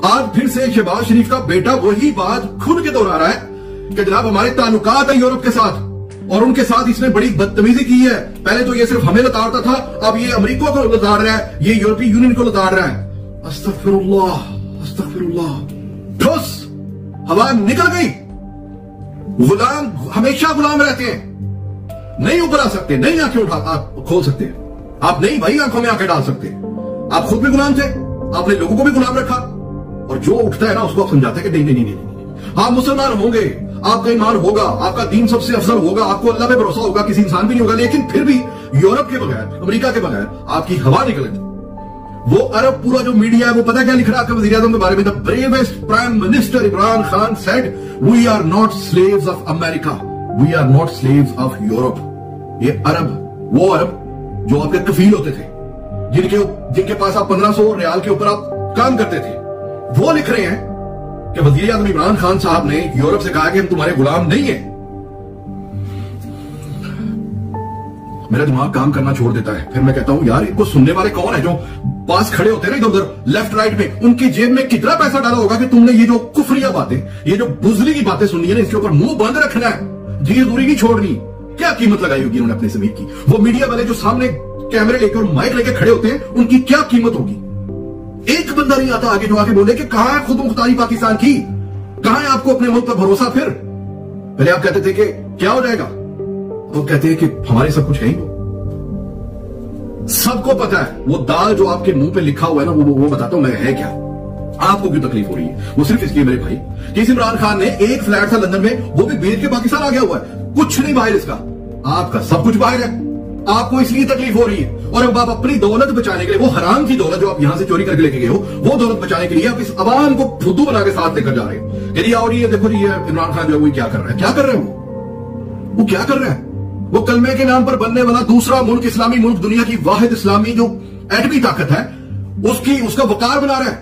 आज फिर से शहबाज शरीफ का बेटा वही बात खुल के दोहरा रहा है कि जनाब हमारे ताल्लुकात है यूरोप के साथ, और उनके साथ इसने बड़ी बदतमीजी की है। पहले तो ये सिर्फ हमें लताड़ता था, अब ये अमेरिका को लताड़ रहा है, ये यूरोपीय यूनियन को लताड़ रहा है। अस्तगफिरुल्लाह, अस्तगफिरुल्लाह। ठोस हवा निकल गई। गुलाम हमेशा गुलाम रहते हैं, नहीं ऊपर आ सकते, नहीं आंखें आप खोल सकते, आप नहीं भाई आंखों में आंखें डाल सकते। आप खुद भी गुलाम थे, आपने लोगों को भी गुलाम रखा, और जो उठता है ना उसको आप समझाते हैं कि नहीं नहीं नहीं नहीं, आप मुसलमान होंगे, आपका ईमान होगा, आपका दीन सबसे अफजल होगा, आपको अल्लाह पे भरोसा होगा, किसी इंसान भी नहीं होगा, लेकिन फिर भी यूरोप के बगैर, अमेरिका के बगैर आपकी हवा निकले। वो अरब पूरा जो मीडिया है वो पता क्या लिख रहा है आपके वज़ीर आज़म के बारे में? The bravest prime minister Imran Khan said we are not slaves of America, we are not slaves of Europe. ये अरब, वो अरब जो आपके कफील होते थे, जिनके पास आप 1500 रियाल के ऊपर आप काम करते थे, वो लिख रहे हैं कि वज़ीर आज़म इमरान खान साहब ने यूरोप से कहा कि हम तुम्हारे गुलाम नहीं है। मेरा दिमाग काम करना छोड़ देता है। फिर मैं कहता हूं यार इनको सुनने वाले कौन है जो पास खड़े होते हैं ना इधर उधर लेफ्ट राइट में, उनकी जेब में कितना पैसा डाला होगा कि तुमने ये जो कुफरिया बातें, ये जो बुजली की बातें सुननी है ना, इसके ऊपर मुंह बंद रखना है, जी दूरी नहीं छोड़नी। क्या कीमत लगाई होगी उन्होंने अपने जमीन की? वो मीडिया वाले जो सामने कैमरे लेकर और माइक लेकर खड़े होते हैं, उनकी क्या कीमत होगी? एक बंदा नहीं आता आगे जो आके बोले कि कहां है खुद मुख्तारी पाकिस्तान की, कहां है आपको अपने मुल्क पर भरोसा? फिर पहले आप कहते थे कि क्या हो जाएगा, तो कहते हैं कि हमारे सब कुछ है ही। सबको पता है वो दाल जो आपके मुंह पे लिखा हुआ है ना, वो बताता हूं मैं है क्या। आपको क्यों तकलीफ हो रही है? वो सिर्फ इसलिए मेरे भाई कि इमरान खान ने एक फ्लैट था लंदन में, वो भी बेच के पाकिस्तान आ गया हुआ है, कुछ नहीं बाहर इसका, आपका सब कुछ बाहर है, आपको इसलिए तकलीफ हो रही है। और अब आप अपनी दौलत बचाने के लिए, वो हराम की दौलत जो आप यहां से चोरी करके लेके गए हो, वो दौलत बचाने के लिए आप इस अवाम को फुद्दू बना के साथ लेकर जा रहे हो। यदि और ये देखो जी इमरान खान जो है वो क्या कर रहा है, क्या कर रहे हैं वो क्या कर रहा है? वो कलमे के नाम पर बनने वाला दूसरा मुल्क, इस्लामी मुल्क, दुनिया की वाहिद इस्लामी जो एटमी ताकत है, उसका वकार बना रहा है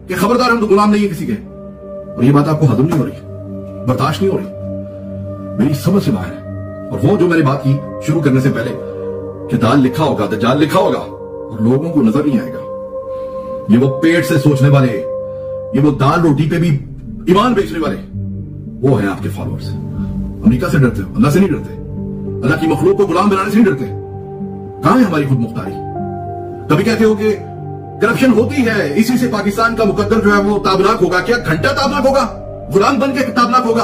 कि खबरदार हम तो गुलाम नहीं है किसी के। और ये बात आपको हजम नहीं हो रही, बर्दाश्त नहीं हो रही, मेरी समझ से बाहर है। और वो जो मैंने बात की शुरू करने से पहले कि दाल लिखा होगा, दज्जाल लिखा होगा, और लोगों को नजर नहीं आएगा। ये वो पेट से सोचने वाले, ये वो दाल रोटी पे भी ईमान बेचने वाले, वो हैं आपके फॉलोअर्स। अमेरिका से डरते हो, अल्लाह से नहीं डरते, अल्लाह की मखलूक को गुलाम बनाने से नहीं डरते। कहां है हमारी खुद मुख्तारी? कभी कहते हो कि करप्शन होती है, इसी से पाकिस्तान का मुकद्दर जो है वो ताबनाक होगा। क्या घंटा ताबनाक होगा? गुलाम बन के ताबनाक होगा?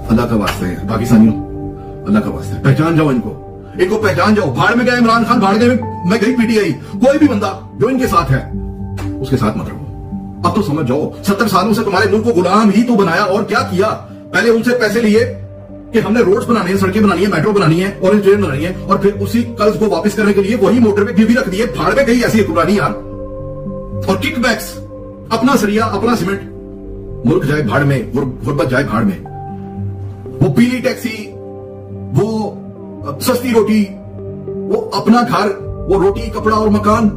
अल्लाह का वास्ता है पाकिस्तानियों, अल्लाह का वास्ता है, पहचान जाओ इनको पहचान जाओ। भाड़ में गए इमरान खान, भाड़ में गई पीटीआई, कोई भी बंदा जो इनके साथ है उसके साथ मत रहो। अब तो समझ जाओ, 70 सालों से तुम्हारे मुल्क को गुलाम ही तो बनाया, और क्या किया? पहले उनसे पैसे लिए कि हमने रोड्स बनानी है, सड़कें बनानी है, मेट्रो बनानी है, ऑरेंज ट्रेन बनानी है, और फिर उसी कर्ज को वापस करने के लिए वही मोटरवे गिरवी रख दिए। भाड़ में गई ऐसी हुक्मरानी यार, और किकबैक्स, अपना सरिया, अपना सीमेंट, मुल्क जाए भाड़ में, गुर्बत जाए भाड़ में। वो पीली टैक्सी, वो सस्ती रोटी, वो अपना घर, वो रोटी, कपड़ा और मकान।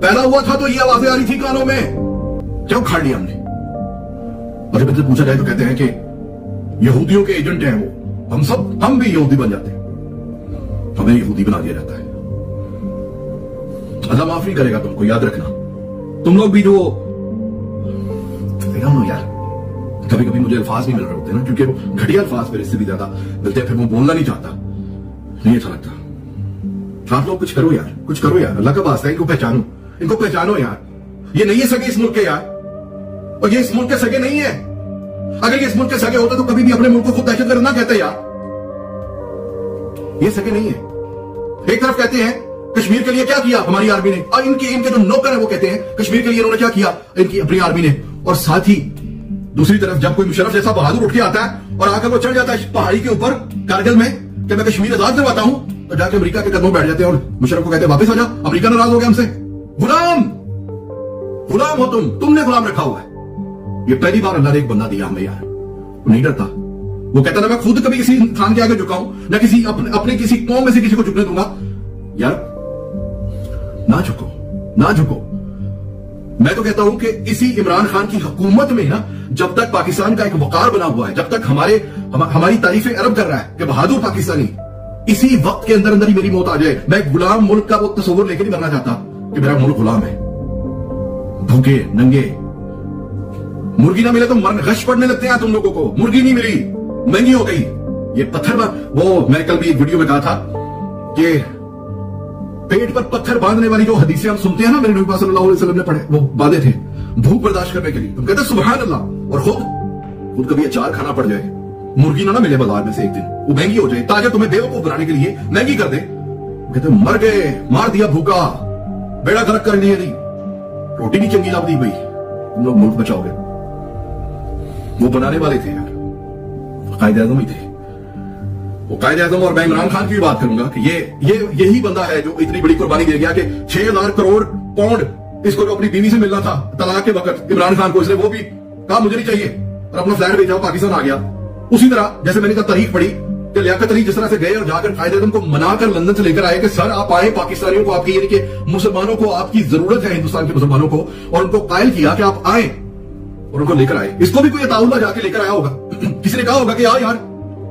पैदा हुआ था तो ये आवाजें आ रही थी कानों में, क्यों खाड़ लिया हमने? और जब इनसे पूछा जाए तो कहते हैं कि यहूदियों के एजेंट हैं वो, हम भी यहूदी बन जाते हैं, हमें यहूदी बना दिया जाता है। अल्लाह माफ नहीं करेगा तुमको, याद रखना। तुम लोग भी जो यार, कभी कभी मुझे अल्फाज नहीं मिल रहे होते ना, क्योंकि वो घटिया अल्फाज मेरे से भी ज्यादा मिलते हैं, फिर वो बोलना नहीं चाहता, नहीं अच्छा लगता। आप लोग कुछ करो यार, कुछ करो यार, अल्लाह का वास्ता है, इनको पहचानो यार। ये नहीं है सगे इस मुल्क के यार, और ये इस मुल्क के सगे नहीं है। अगर ये इस मुल्क के सगे होते तो कभी भी अपने मुल्क को खुद दहशतगर्द ना कहते यार। ये सगे नहीं है। एक तरफ कहते हैं कश्मीर के लिए क्या किया हमारी आर्मी ने, और इनके जो नौकर है वो कहते हैं कश्मीर के लिए इन्होंने क्या किया इनकी अपनी आर्मी ने। और साथ ही दूसरी तरफ जब कोई मुशर्रफ जैसा बहादुर उठ के आता है और आकर वो चढ़ जाता है पहाड़ी के ऊपर कारगिल में कि मैं कश्मीर आजाद करवाता हूं, तो जाके अमेरिका के कदमों बैठ जाते हैं और मुशर्रफ को कहते हैं वापस आ जा, अमेरिका नाराज हो गया हमसे। गुलाम हो तुमने गुलाम रखा हुआ है। ये पहली बार अल्लाह ने एक बंदा दिया हमें यार, वो नहीं डरता। वो कहता ना मैं खुद कभी किसी इंसान के आगे झुकाऊं, ना किसी अपने किसी कौम में से किसी को झुकने दूंगा। यार ना झुको। मैं तो कहता हूं कि इसी इमरान खान की हुकूमत में ना, जब तक पाकिस्तान का एक वकार बना हुआ है, जब तक हमारी तारीफें अरब कर रहा है कि बहादुर पाकिस्तानी, इसी वक्त के अंदर ही मेरी मौत आ जाए। मैं गुलाम मुल्क का वो तस्वुर लेके नहीं बनना चाहता कि मेरा मुल्क गुलाम है। भूखे नंगे, मुर्गी ना मिले तो मरने गश पड़ने लगते हैं तुम लोगों को। मुर्गी नहीं मिली, महंगी हो गई। ये पत्थर वो मैं कल भी एक वीडियो में कहा था कि पेट पर पत्थर बांधने वाली जो हदीसें हम सुनते हैं ना, मेरे नबी पाक सल्लल्लाहु अलैहि वसल्लम ने पढ़े, वो बांधे थे भूख बर्दाश्त करने के लिए। तुम कहते सुभान अल्लाह, और खुद कभी अचार खाना पड़ जाए, मुर्गी ना मिले बाजार में से एक दिन, वो महंगी हो जाए, ताकि तुम्हें बेवकूफ बनाने के लिए महंगी कर दे। कहते मर गए, मार दिया भूखा, बेड़ा गर्क कर लिया, रोटी नहीं चंगी लाभ दी भाई, तुम लोग मुल्क बचाओगे। वो बनाने वाले थे यार, कायदे आजम ही थे वो। कायदे आजम और मैं इमरान खान की भी बात करूंगा कि यही बंदा है जो इतनी बड़ी कुर्बानी दे गया कि 6,000 करोड़ पाउंड इसको जो अपनी बीवी से मिलना था तलाक के वक्त इमरान खान को, इसने वो भी कहा मुझे नहीं चाहिए और अपना फ्लैट बेचा, पाकिस्तान आ गया। उसी तरह जैसे मैंने कहा तारीख पढ़ी कि लियाकत अली जिस तरह से गए और जाकर कायदे आजम को मनाकर लंदन से लेकर आए कि सर आप आए, पाकिस्तानियों को आपकी यानी कि मुसलमानों को आपकी जरूरत है, हिंदुस्तान के मुसलमानों को, और उनको कायल किया कि आप आए और उनको लेकर आए। इसको भी कोई अताउल्लाह जाके लेकर आया होगा, किसी ने कहा होगा कि यार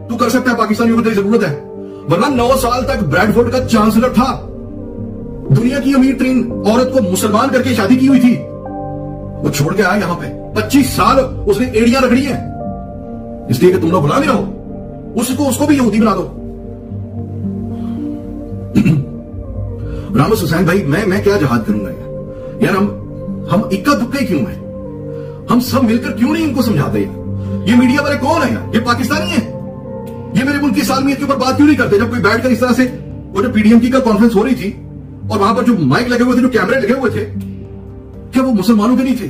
तू कर सकता है, पाकिस्तानियों को तेरी जरूरत है। वरना 9 साल तक ब्रैडफोर्ड का चांसलर था, दुनिया की अमीर तरीन औरत को मुसलमान करके शादी की हुई थी, वो छोड़ के आया यहां पे। 25 साल उसने एड़ियां रगड़ी है, इसलिए कि तुम लोग गुलाम ही रहो, उसको भी यहूदी बना दो। रामस हुसैन भाई, मैं क्या जहाद करूंगा यार, हम इक्का दुक्का ही क्यों है? हम सब मिलकर क्यों नहीं इनको समझाते? ये मीडिया वाले कौन है यार? ये पाकिस्तानी है? ये मेरे मुल्क की सालमियत के ऊपर बात क्यों नहीं करते? जब कोई बैठकर इस तरह से, वो जो पीडीएम की कल कॉन्फ्रेंस हो रही थी और वहां पर जो माइक लगे हुए थे, जो कैमरे लगे हुए थे, क्या वो मुसलमानों के नहीं थे?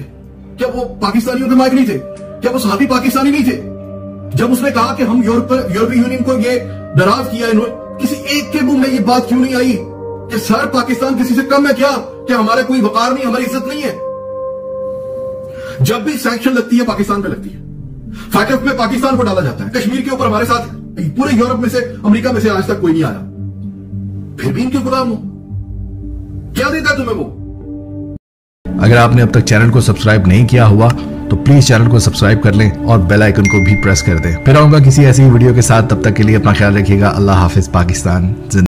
क्या वो पाकिस्तानियों के माइक नहीं थे? क्या वो सहाबी पाकिस्तानी नहीं थे? जब उसने कहा कि हम यूरोपीय यूनियन को ये नाराज किया, इन्होंने किसी एक के मुंह में ये बात क्यों नहीं आई कि सर पाकिस्तान किसी से कम है क्या? क्या हमारे कोई वकार नहीं, हमारी इज्जत नहीं है? जब भी सैंक्शन लगती है पाकिस्तान पे लगती है, फाइटअप में पाकिस्तान को डाला जाता है, कश्मीर के ऊपर हमारे साथ पूरे यूरोप में से, अमेरिका में से आज तक कोई नहीं आया, फिर भी इनके गुलाम हो। क्या देता है तुम्हें वो? अगर आपने अब तक चैनल को सब्सक्राइब नहीं किया हुआ तो प्लीज चैनल को सब्सक्राइब कर लें और बेल आइकन को भी प्रेस कर दें। फिर आऊंगा किसी ऐसी वीडियो के साथ, तब तक के लिए अपना ख्याल रखिएगा। अल्लाह हाफिज। पाकिस्तान जिंदाबाद।